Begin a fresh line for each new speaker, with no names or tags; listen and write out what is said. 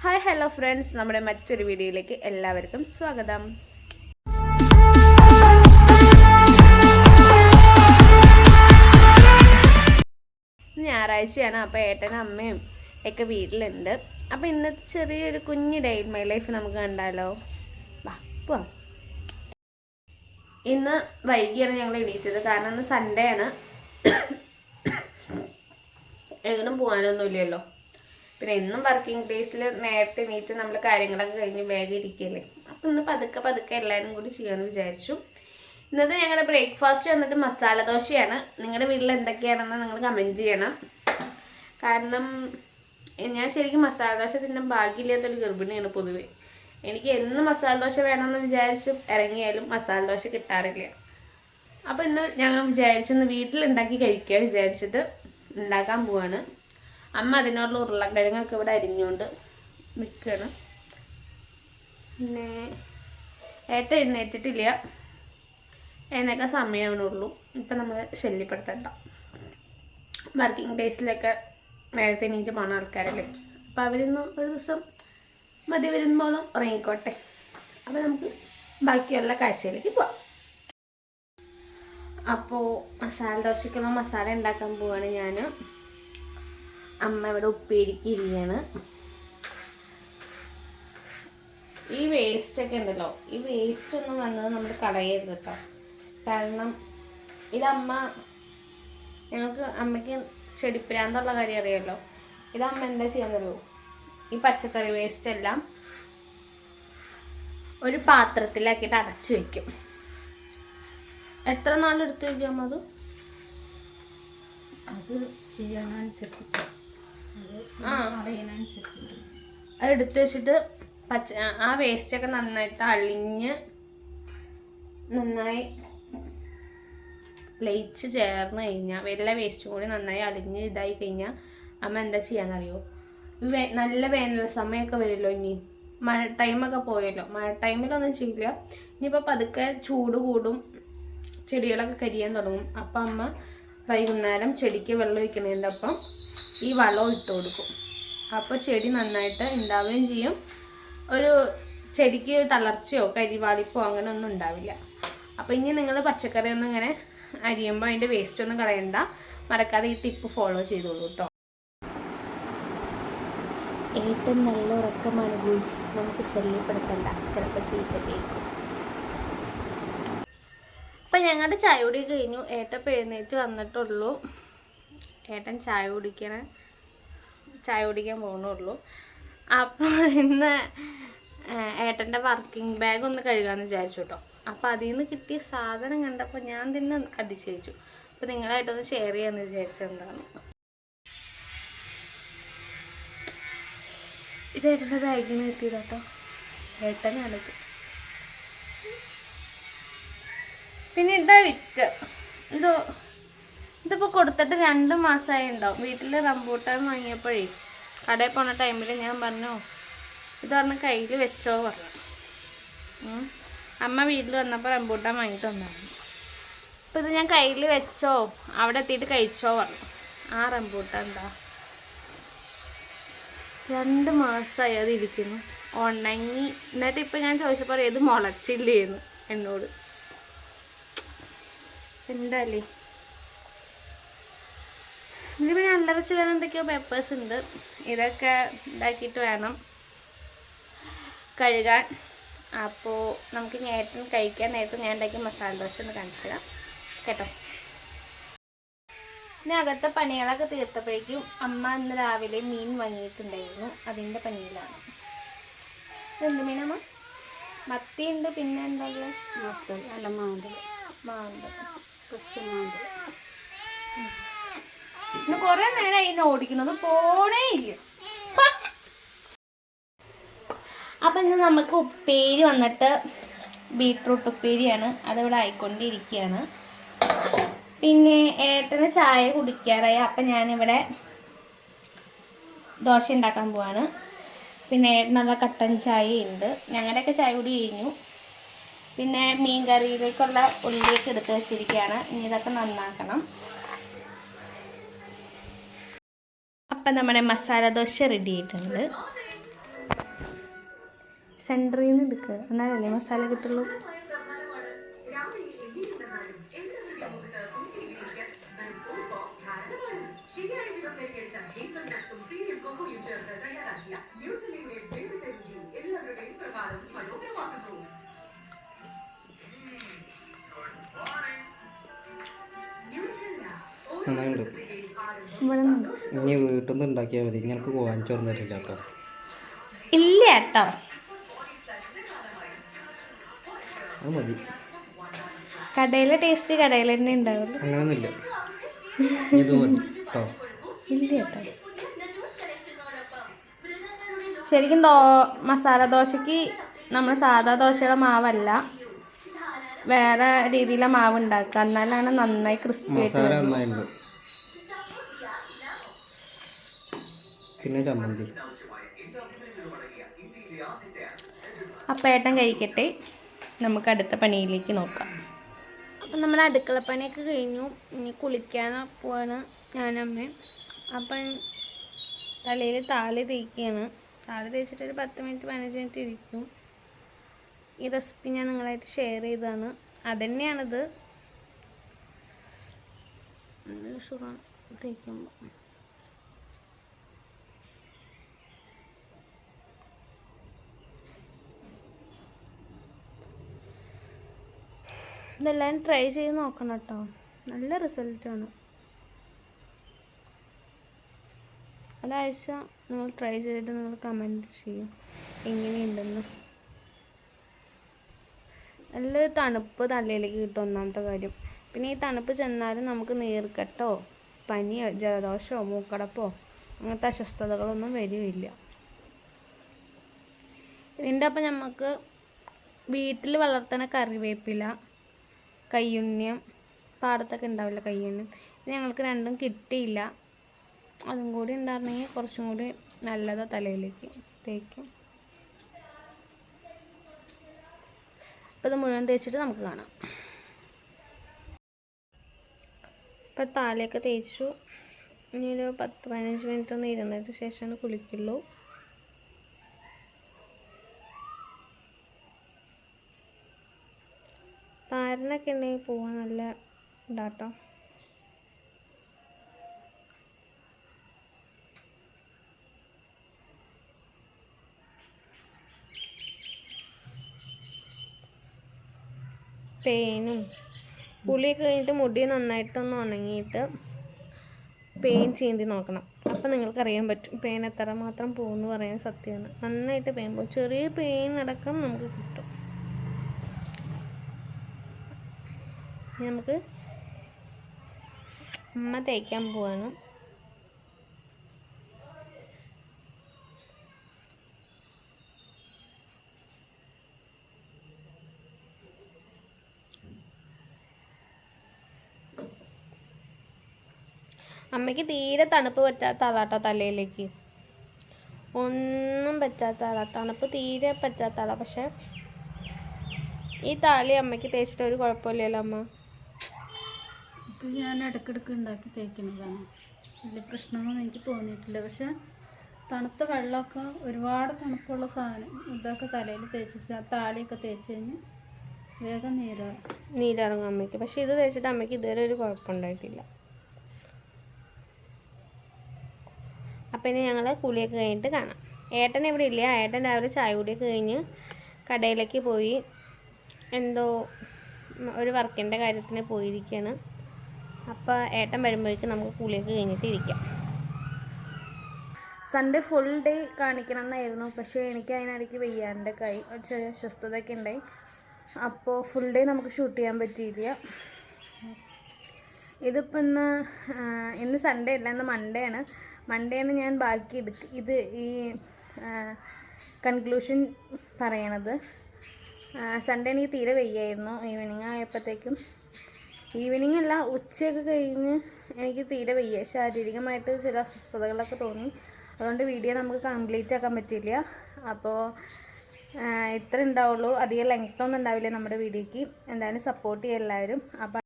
Hi hello friends, നമ്മുടെ മറ്റൊരു വീഡിയോയിലേക്ക് എല്ലാവർക്കും സ്വാഗതം. ഞായറാഴ്ചയാണ്. അപ്പോൾ ഏട്ടനും അമ്മയും ഒക്കെ വീട്ടിലുണ്ട്. അപ്പോൾ ഇന്നത്തെ ചെറിയൊരു കുഞ്ഞ് ഡേ ഇൻ മൈ ലൈഫ് നമുക്ക് കണ്ടാലോ? വാ. ഇന്ന് വൈകിയാണ് ഞങ്ങൾ എണീറ്റത്. കാരണം ഇന്ന് സൺഡേ ആണ്. എങ്ങോട്ടും പോകാനൊന്നുമില്ലല്ലോ. പിന്നെ എന്നും വർക്കിംഗ് ഡേയ്സിൽ നേരത്തെ എണീറ്റ് നമ്മൾ കാര്യങ്ങളൊക്കെ കഴിഞ്ഞ് വേഗം ഇരിക്കുകയല്ലേ. അപ്പം ഇന്ന് പതുക്കെ എല്ലാവരും കൂടി ചെയ്യാമെന്ന് വിചാരിച്ചു. ഇന്നത്തെ ഞങ്ങളുടെ ബ്രേക്ക്ഫാസ്റ്റ് വന്നിട്ട് മസാല ദോശയാണ്. നിങ്ങളുടെ വീട്ടിൽ എന്തൊക്കെയാണെന്ന് നിങ്ങൾ കമൻറ്റ് ചെയ്യണം. കാരണം ഞാൻ ശരിക്കും മസാല ദോശ തിന്നാൻ ഭാഗ്യമില്ലാത്തൊരു ഗർഭിണിയാണ് പൊതുവെ. എനിക്ക് എന്ന് മസാല ദോശ വേണമെന്ന് വിചാരിച്ച് ഇറങ്ങിയാലും മസാല ദോശ കിട്ടാറില്ല. അപ്പോൾ ഇന്ന് ഞങ്ങൾ വിചാരിച്ചു ഇന്ന് വീട്ടിലുണ്ടാക്കി കഴിക്കുക വിചാരിച്ചിട്ട് ഉണ്ടാക്കാൻ പോവാണ്. അമ്മ അതിനുള്ള ഉരുളക്കിഴങ്ങൊക്കെ ഇവിടെ അരിഞ്ഞുകൊണ്ട് നിൽക്കുകയാണ്. പിന്നെ ഏട്ടൻ എഴുന്നേറ്റിട്ടില്ല. എഴുന്നേക്കാൻ സമയമാവുന്നുള്ളൂ. ഇപ്പം നമ്മൾ ശല്യപ്പെടുത്തണ്ട. വർക്കിംഗ് ഡേയ്സിലൊക്കെ നേരത്തെ എണീറ്റ് പോകുന്ന ആൾക്കാരല്ലേ. അപ്പോൾ അവരിന്ന് ഒരു ദിവസം മതി വരുമ്പോഴും ഉറങ്ങിക്കോട്ടെ. അപ്പോൾ നമുക്ക് ബാക്കിയുള്ള കാഴ്ചയിലേക്ക് പോവാം. അപ്പോൾ മസാല ദോശയ്ക്കുള്ള മസാല ഉണ്ടാക്കാൻ പോവാണ് ഞാൻ. അമ്മ ഇവിടെ ഉപ്പേരിക്ക് ഇരിക്കുകയാണ്. ഈ വേസ്റ്റൊക്കെ ഉണ്ടല്ലോ, ഈ വേസ്റ്റ് ഒന്നും വന്നത് നമ്മൾ കളയരുത് കേട്ടോ. കാരണം അമ്മയ്ക്ക് ചെടിപ്പിരാന്തുള്ള കാര്യം അറിയാമല്ലോ. ഇതമ്മ എന്താ ചെയ്യാന്നറിയോ, ഈ പച്ചക്കറി വേസ്റ്റ് എല്ലാം ഒരു പാത്രത്തിലാക്കിയിട്ട് അടച്ചു വെക്കും. എത്ര നാളെടുത്ത് വയ്ക്കാം അത് ചെയ്യാനനുസരിച്ചിട്ട് അതെടുത്ത് വെച്ചിട്ട് ആ വേസ്റ്റൊക്കെ നന്നായിട്ട് അളിഞ്ഞ് നന്നായി ലയിച്ച് ചേർന്ന് കഴിഞ്ഞാൽ എല്ലാ വേസ്റ്റും കൂടി നന്നായി അളിഞ്ഞ് ഇതായി കഴിഞ്ഞാൽ അമ്മ എന്താ ചെയ്യാന്നറിയോ, നല്ല വേനൽ സമയമൊക്കെ വരുമല്ലോ. ഇനി മഴ ടൈമൊക്കെ പോയല്ലോ. മഴ ടൈമിലൊന്നും ചെയ്യില്ല. ഇനിയിപ്പോൾ പതുക്കെ ചൂട് കൂടും, ചെടികളൊക്കെ കരിയാൻ തുടങ്ങും. അപ്പം അമ്മ വൈകുന്നേരം ചെടിക്ക് വെള്ളം ഒഴിക്കുന്നതിൻ്റെ ഒപ്പം ഈ വളവും ഇട്ട് കൊടുക്കും. അപ്പോൾ ചെടി നന്നായിട്ട് ഉണ്ടാവുകയും ചെയ്യും. ഒരു ചെടിക്ക് തളർച്ചയോ കരിവാളിപ്പോ അങ്ങനെ ഒന്നും ഉണ്ടാവില്ല. അപ്പോൾ ഇനി നിങ്ങൾ പച്ചക്കറി ഒന്നും ഇങ്ങനെ അരിയുമ്പോൾ അതിൻ്റെ വേസ്റ്റ് ഒന്നും കളയണ്ട. മറക്കാതെ ഈ ടിപ്പ് ഫോളോ ചെയ്തോളൂ കേട്ടോ. ഏറ്റവും നല്ല ഉറക്കമാണ് ഗൂയ്സ്. നമുക്ക് ശല്യപ്പെടുത്തണ്ട, ചിലപ്പോൾ ചീത്ത കേൾക്കും. അപ്പം ഞങ്ങളുടെ ചായ കുടി കഴിഞ്ഞു. ഏട്ടൻ എഴുന്നേറ്റ് വന്നിട്ടുള്ളൂ. ഏട്ടൻ ചായ കുടിക്കാൻ പോകുന്നുള്ളൂ. അപ്പോൾ ഇന്ന് ഏട്ടൻ്റെ വർക്കിംഗ് ബാഗ് ഒന്ന് കഴുകാമെന്ന് വിചാരിച്ചു കേട്ടോ. അപ്പോൾ അതിൽ നിന്ന് കിട്ടിയ സാധനം കണ്ടപ്പോൾ ഞാൻ തന്നെ അതിശയിച്ചു. അപ്പോൾ നിങ്ങളായിട്ടൊന്ന് ഷെയർ ചെയ്യാമെന്ന് വിചാരിച്ചെന്താണ്. ഇത് ഏട്ടൻ്റെ ബാഗിൽ നിന്ന് കിട്ടിയത് കേട്ടോ. ഏട്ടനാണിത്. പിന്നെ ഇതാ വിറ്റ് ഇതിപ്പോൾ കൊടുത്തിട്ട് 2 മാസമായി ഉണ്ടാവും. വീട്ടിൽ റംബൂട്ടാൻ വാങ്ങിയപ്പോഴേ കടയിൽ പോണ ടൈമിൽ ഞാൻ പറഞ്ഞു ഇത് പറഞ്ഞ് കയ്യിൽ വെച്ചോ പറഞ്ഞു. അമ്മ വീട്ടിൽ വന്നപ്പോൾ റംബൂട്ടാൻ വാങ്ങിയിട്ട് വന്നായിരുന്നു. അപ്പോൾ ഇത് ഞാൻ കയ്യിൽ വെച്ചോ, അവിടെ എത്തിയിട്ട് കഴിച്ചോ പറഞ്ഞു. ആ റംബൂട്ടാൻ എന്താ 2 മാസമായി അതിരിക്കുന്നു ഉണങ്ങി. എന്നിട്ട് ഇപ്പം ഞാൻ ചോദിച്ചപ്പോൾ ഇത് മുളച്ചില്ലേന്ന് എന്നോട്. എന്താല്ലേ ഇതിൽ പിന്നെ അല്ലറ ചില്ലറ എന്തൊക്കെയോ പേപ്പേഴ്സ് ഉണ്ട്. ഇതൊക്കെ ഇതാക്കിയിട്ട് വേണം കഴുകാൻ. അപ്പോൾ നമുക്ക് നേരത്തെ കഴിക്കാൻ നേരത്തെ ഞാൻ ഉണ്ടാക്കിയ മസാല ദോശ ഒന്ന് കാണിച്ചു തരാം കേട്ടോ. പിന്നെ അകത്തെ പണികളൊക്കെ തീർത്തപ്പോഴേക്കും അമ്മ ഇന്ന് രാവിലെ മീൻ വാങ്ങിയിട്ടുണ്ടായിരുന്നു. അതിൻ്റെ പണിയിലാണ്. എന്ത് മീനമ്മ? മത്തിയുണ്ട്. പിന്നെ എന്താ മാന്തൽ ഇന്ന് കുറെ നേരം അതിനെ ഓടിക്കുന്നത് പോണേ ഇല്ല. അപ്പം ഇന്ന് നമുക്ക് ഉപ്പേരി വന്നിട്ട് ബീട്രൂട്ട് ഉപ്പേരിയാണ്. അതിവിടെ ആയിക്കൊണ്ടിരിക്കുകയാണ്. പിന്നെ ഏട്ടന് ചായ കുടിക്കാറായി. അപ്പം ഞാനിവിടെ ദോശ ഉണ്ടാക്കാൻ പോവാണ്. പിന്നെ ഏട്ടനുള്ള കട്ടൻ ചായ ഉണ്ട്. ഞങ്ങളുടെയൊക്കെ ചായ കുടി കഴിഞ്ഞു. പിന്നെ മീൻ കറിയിലേക്കുള്ള ഉള്ളിയൊക്കെ എടുത്ത് വെച്ചിരിക്കുകയാണ്. ഇനി ഇതൊക്കെ നന്നാക്കണം. അപ്പം നമ്മുടെ മസാല ദോശ റെഡി ആയിട്ടുണ്ട്. സെൻറ്ററിൽ നിന്ന് എടുക്കുക, എന്നാലല്ലേ മസാല കിട്ടുള്ളൂ.
നന്നായിട്ടുണ്ട്. ഇനി വീട്ടിൽ നിന്ന് ഉണ്ടാക്കിയാൽ മതി, ഞങ്ങൾക്ക് വാങ്ങിച്ചോർന്ന് തരില്ല കേട്ടോ.
ഇല്ല കേട്ടോ,
അത് മതി.
കടയിലെ ടേസ്റ്റ് കടയിൽ തന്നെ ഉണ്ടാവുള്ളൂ.
അങ്ങനെയൊന്നുമില്ല, ഇത് മതി കേട്ടോ.
ഇല്ല കേട്ടോ, ശരിക്കും മസാല ദോശയ്ക്ക് നമ്മൾ സാധാ ദോശയുടെ മാവല്ല, വേറെ രീതിയിലെ മാവ് ഉണ്ടാക്കുക, എന്നാലാണ് നന്നായി ക്രിസ്പി ആയിട്ട്.
പിന്നെ ചമ്മന്തി.
അപ്പം ഏട്ടൻ കഴിക്കട്ടെ, നമുക്ക് അടുത്ത പണിയിലേക്ക് നോക്കാം. അപ്പം നമ്മൾ അടുക്കളപ്പണിയൊക്കെ കഴിഞ്ഞു, ഇനി കുളിക്കാൻ പോവാണ് ഞാനമ്മയും. അപ്പം തലയിൽ താളി തേക്കുകയാണ്. താളി തേച്ചിട്ട് ഒരു 10 മിനിറ്റ് 15 മിനിറ്റ് ഇരിക്കും. ഈ റെസിപ്പി ഞാൻ നിങ്ങളായിട്ട് ഷെയർ ചെയ്തതാണ്. അതുതന്നെയാണിത്, നല്ല സുഖമാണ് തേക്കുമ്പോൾ. ഇതെല്ലാം ട്രൈ ചെയ്ത് നോക്കണം കേട്ടോ, നല്ല റിസൾട്ടാണ്. ഒരാഴ്ച നിങ്ങൾ ട്രൈ ചെയ്തിട്ട് നിങ്ങൾ കമൻറ്റ് ചെയ്യും എങ്ങനെയുണ്ടെന്ന്. നല്ലൊരു തണുപ്പ് തലയിലേക്ക് കിട്ടും, ഒന്നാമത്തെ കാര്യം. പിന്നെ ഈ തണുപ്പ് ചെന്നാലും നമുക്ക് നീർക്കെട്ടോ പനിയോ ജലദോഷമോ മൂക്കടപ്പോ അങ്ങനത്തെ അസ്വസ്ഥതകളൊന്നും വരികയില്ല. ഇതിൻ്റെ അപ്പം നമുക്ക് വീട്ടിൽ വളർത്തുന്ന കറിവേപ്പില, കയ്യുണ്ണിയം, പാടത്തൊക്കെ ഉണ്ടാവില്ല കയ്യുണ്ണിയം, ഇത് ഞങ്ങൾക്ക് രണ്ടും കിട്ടിയില്ല. അതും കൂടി ഉണ്ടായിരുന്നെങ്കിൽ കുറച്ചും കൂടി നല്ലതാണ് തലയിലേക്ക് തേക്കും. അപ്പോൾ ഇത് മുഴുവൻ തേച്ചിട്ട് നമുക്ക് കാണാം. ഇപ്പോൾ താളിയൊക്കെ തേച്ചു, ഇനി ഒരു 10-15 മിനിറ്റ് ഒന്ന് ഇരുന്നിട്ട് ശേഷമാണ് കുളിക്കുള്ളൂ. താരനൊക്കെ ഉണ്ടെങ്കിൽ പോവാൻ നല്ല ഇതാട്ടോ. പെയിനും കുളിയൊക്കെ കഴിഞ്ഞിട്ട് മുടി നന്നായിട്ടൊന്ന് ഉണങ്ങിയിട്ട് പെയിൻ ചീന്തി നോക്കണം. അപ്പം നിങ്ങൾക്കറിയാൻ പറ്റും പെയിൻ എത്ര മാത്രം പോകുമെന്ന് പറയാൻ. സത്യമാണ്, നന്നായിട്ട് പെയിൻ പോകും. ചെറിയ പെയിൻ അടക്കം നമുക്ക് കിട്ടും. നമുക്ക് അമ്മ തേക്കാൻ പോവാണ്. അമ്മയ്ക്ക് തീരെ തണുപ്പ് പറ്റാത്ത ആളാട്ടോ, തലയിലേക്ക് ഒന്നും പറ്റാത്ത ആളാ, തണുപ്പ് തീരെ പറ്റാത്ത ആളാ. പക്ഷെ ഈ താളി അമ്മയ്ക്ക് തേച്ചിട്ട് ഒരു കുഴപ്പമില്ലല്ലോ അമ്മ.
ഇത് ഞാൻ ഇടയ്ക്കിടയ്ക്ക് ഉണ്ടാക്കി തേക്കുന്നതാണ്, വലിയ പ്രശ്നമൊന്നും എനിക്ക് തോന്നിയിട്ടില്ല. പക്ഷെ തണുത്ത വെള്ളമൊക്കെ ഒരുപാട് തണുപ്പുള്ള സാധനം ഇതൊക്കെ തലയിൽ തേച്ച് താളിയൊക്കെ തേച്ച് കഴിഞ്ഞ് വേഗം
നീരിറങ്ങും അമ്മയ്ക്ക്. പക്ഷെ ഇത് തേച്ചിട്ട് അമ്മയ്ക്ക് ഇതുവരെ ഒരു കുഴപ്പമുണ്ടായിട്ടില്ല. അപ്പം ഇനി ഞങ്ങൾ കുളിയൊക്കെ കഴിഞ്ഞിട്ട് കാണാം. ഏട്ടൻ ഇവിടെ ഇല്ല, ഏട്ടൻ രാവിലെ ചായ കുടിയൊക്കെ കഴിഞ്ഞ് കടയിലേക്ക് പോയി, എന്തോ ഒരു വർക്കിൻ്റെ കാര്യത്തിന് പോയിരിക്കുകയാണ്. അപ്പോൾ ഏട്ടൻ വരുമ്പോഴേക്കും നമുക്ക് കുളിയൊക്കെ കഴിഞ്ഞിട്ട് ഇരിക്കാം. സൺഡേ ഫുൾ ഡേ കാണിക്കണം എന്നായിരുന്നു, പക്ഷേ എനിക്ക് അതിനിടയ്ക്ക് വയ്യാണ്ടൊക്കെയായി, ഒരു ചെറിയ അസ്വസ്ഥതയൊക്കെ ഉണ്ടായി. അപ്പോൾ ഫുൾ ഡേ നമുക്ക് ഷൂട്ട് ചെയ്യാൻ പറ്റിയില്ല. ഇതിപ്പോൾ ഇന്ന് സൺഡേ അല്ല, ഇന്ന് മൺഡേ ആണ്. മൺഡേയാണ് ഞാൻ ബാക്കി ഇത് ഈ കൺക്ലൂഷൻ പറയണത്. സൺഡേ എനിക്ക് തീരെ വയ്യായിരുന്നു. ഈവനിങ് ആയപ്പോഴത്തേക്കും, ഈവനിങ് അല്ല ഉച്ചയൊക്കെ കഴിഞ്ഞ് എനിക്ക് തീരെ വയ്യ, ശാരീരികമായിട്ട് ചില അസ്വസ്ഥതകളൊക്കെ തോന്നി. അതുകൊണ്ട് വീഡിയോ നമുക്ക് കംപ്ലീറ്റ് ആക്കാൻ പറ്റില്ല. അപ്പോൾ ഇത്ര ഉണ്ടാവുള്ളൂ, അധികം ലെങ്ത്തൊന്നും ഉണ്ടാവില്ല നമ്മുടെ വീഡിയോയ്ക്ക്. എന്തായാലും സപ്പോർട്ട് ചെയ്യുക എല്ലാവരും. അപ്പം